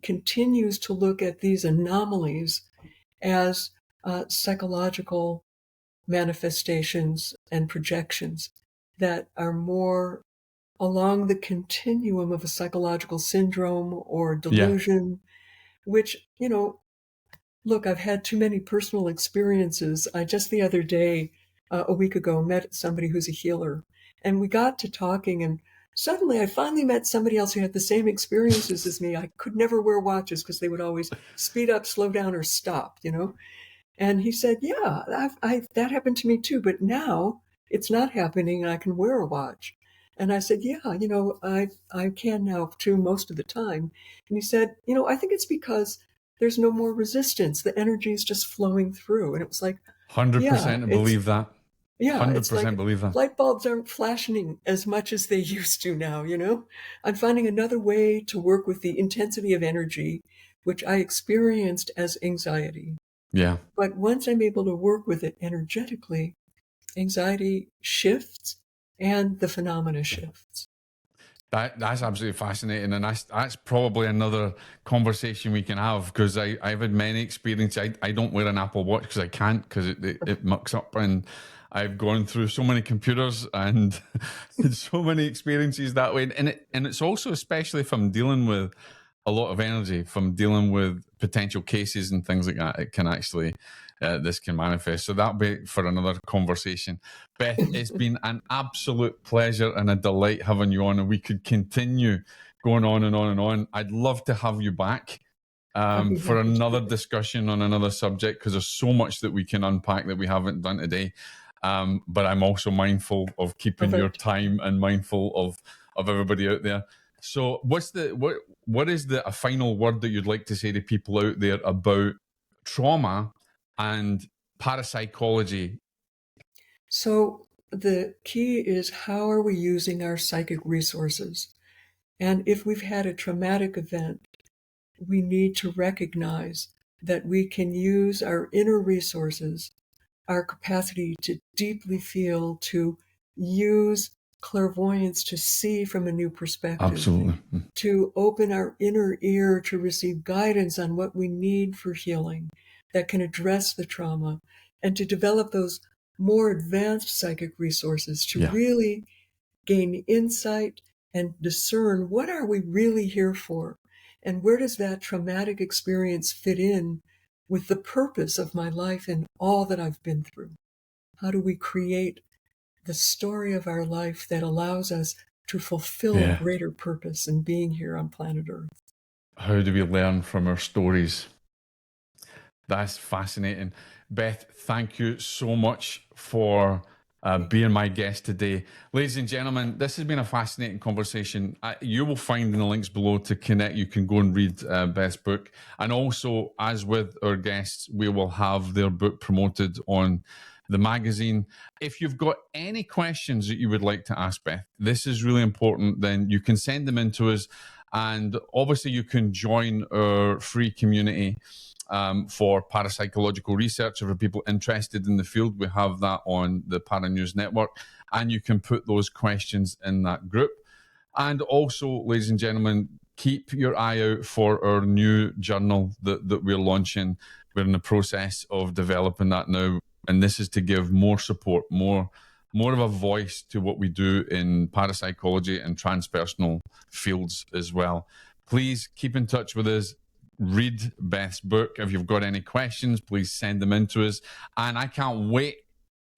continues to look at these anomalies as psychological manifestations and projections that are more along the continuum of a psychological syndrome or yeah, delusion, which, look, I've had too many personal experiences. I just the other day, a week ago, met somebody who's a healer, and we got to talking, and suddenly I finally met somebody else who had the same experiences as me. I could never wear watches because they would always speed up, slow down, or stop. And he said, "Yeah, that happened to me too, but now it's not happening, and I can wear a watch." And I said, "Yeah, I can now too most of the time." And he said, "I think it's because there's no more resistance. The energy is just flowing through." And it was like, yeah, 100% it's believe that. it's 100% like believe that. light bulbs aren't flashing as much as they used to now. I'm finding another way to work with the intensity of energy, which I experienced as anxiety. Yeah. But once I'm able to work with it energetically, anxiety shifts and the phenomena shifts. That's absolutely fascinating, and that's probably another conversation we can have, because I've had many experiences. I don't wear an Apple Watch because I can't, because it mucks up, and I've gone through so many computers and so many experiences that way, and it's also, especially if I'm dealing with a lot of energy, if I'm dealing with potential cases and things like that, it can actually this can manifest. So that'll be for another conversation. Beth, it's been an absolute pleasure and a delight having you on, and we could continue going on and on and on. I'd love to have you back for another discussion on another subject, because there's so much that we can unpack that we haven't done today. But I'm also mindful of keeping your time and mindful of everybody out there. So what is a final word that you'd like to say to people out there about trauma and parapsychology? So the key is, how are we using our psychic resources? And if we've had a traumatic event, we need to recognize that we can use our inner resources, our capacity to deeply feel, to use clairvoyance to see from a new perspective. Absolutely. To open our inner ear to receive guidance on what we need for healing that can address the trauma, and to develop those more advanced psychic resources to really gain insight and discern, what are we really here for? And where does that traumatic experience fit in with the purpose of my life and all that I've been through? How do we create the story of our life that allows us to fulfill a greater purpose in being here on planet Earth? How do we learn from our stories? That's fascinating. Beth, thank you so much for being my guest today. Ladies and gentlemen, this has been a fascinating conversation. You will find in the links below to connect. You can go and read Beth's book. And also, as with our guests, we will have their book promoted on the magazine. If you've got any questions that you would like to ask Beth, this is really important, then you can send them in to us. And obviously, you can join our free community for parapsychological research. For people interested in the field, we have that on the Paranews Network, and you can put those questions in that group. And also, ladies and gentlemen, keep your eye out for our new journal that we're launching. We're in the process of developing that now, and this is to give more support, more of a voice to what we do in parapsychology and transpersonal fields as well. Please keep in touch with us. Read Beth's book. If you've got any questions, please send them in to us. And I can't wait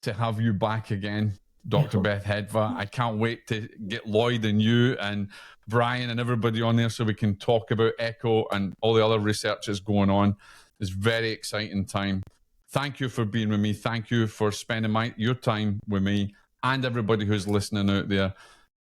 to have you back again, Dr. Beth Hedva. I can't wait to get Lloyd and you and Brian and everybody on there so we can talk about ECHO and all the other research that's going on. It's a very exciting time. Thank you for being with me. Thank you for spending your time with me and everybody who's listening out there.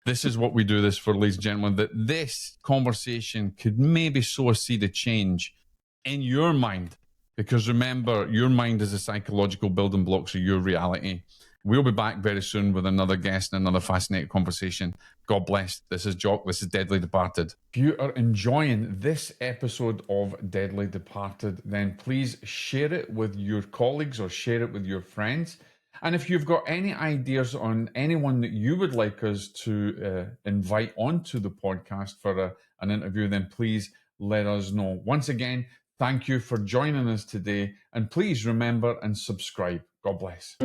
This is what we do this for, ladies and gentlemen, that this conversation could maybe sow a seed of change in your mind. Because remember, your mind is a psychological building blocks of your reality. We'll be back very soon with another guest and another fascinating conversation. God bless. This is Jock. This is Deadly Departed. If you are enjoying this episode of Deadly Departed, then please share it with your colleagues or share it with your friends. And if you've got any ideas on anyone that you would like us to invite onto the podcast for an interview, then please let us know. Once again, thank you for joining us today. And please remember and subscribe. God bless.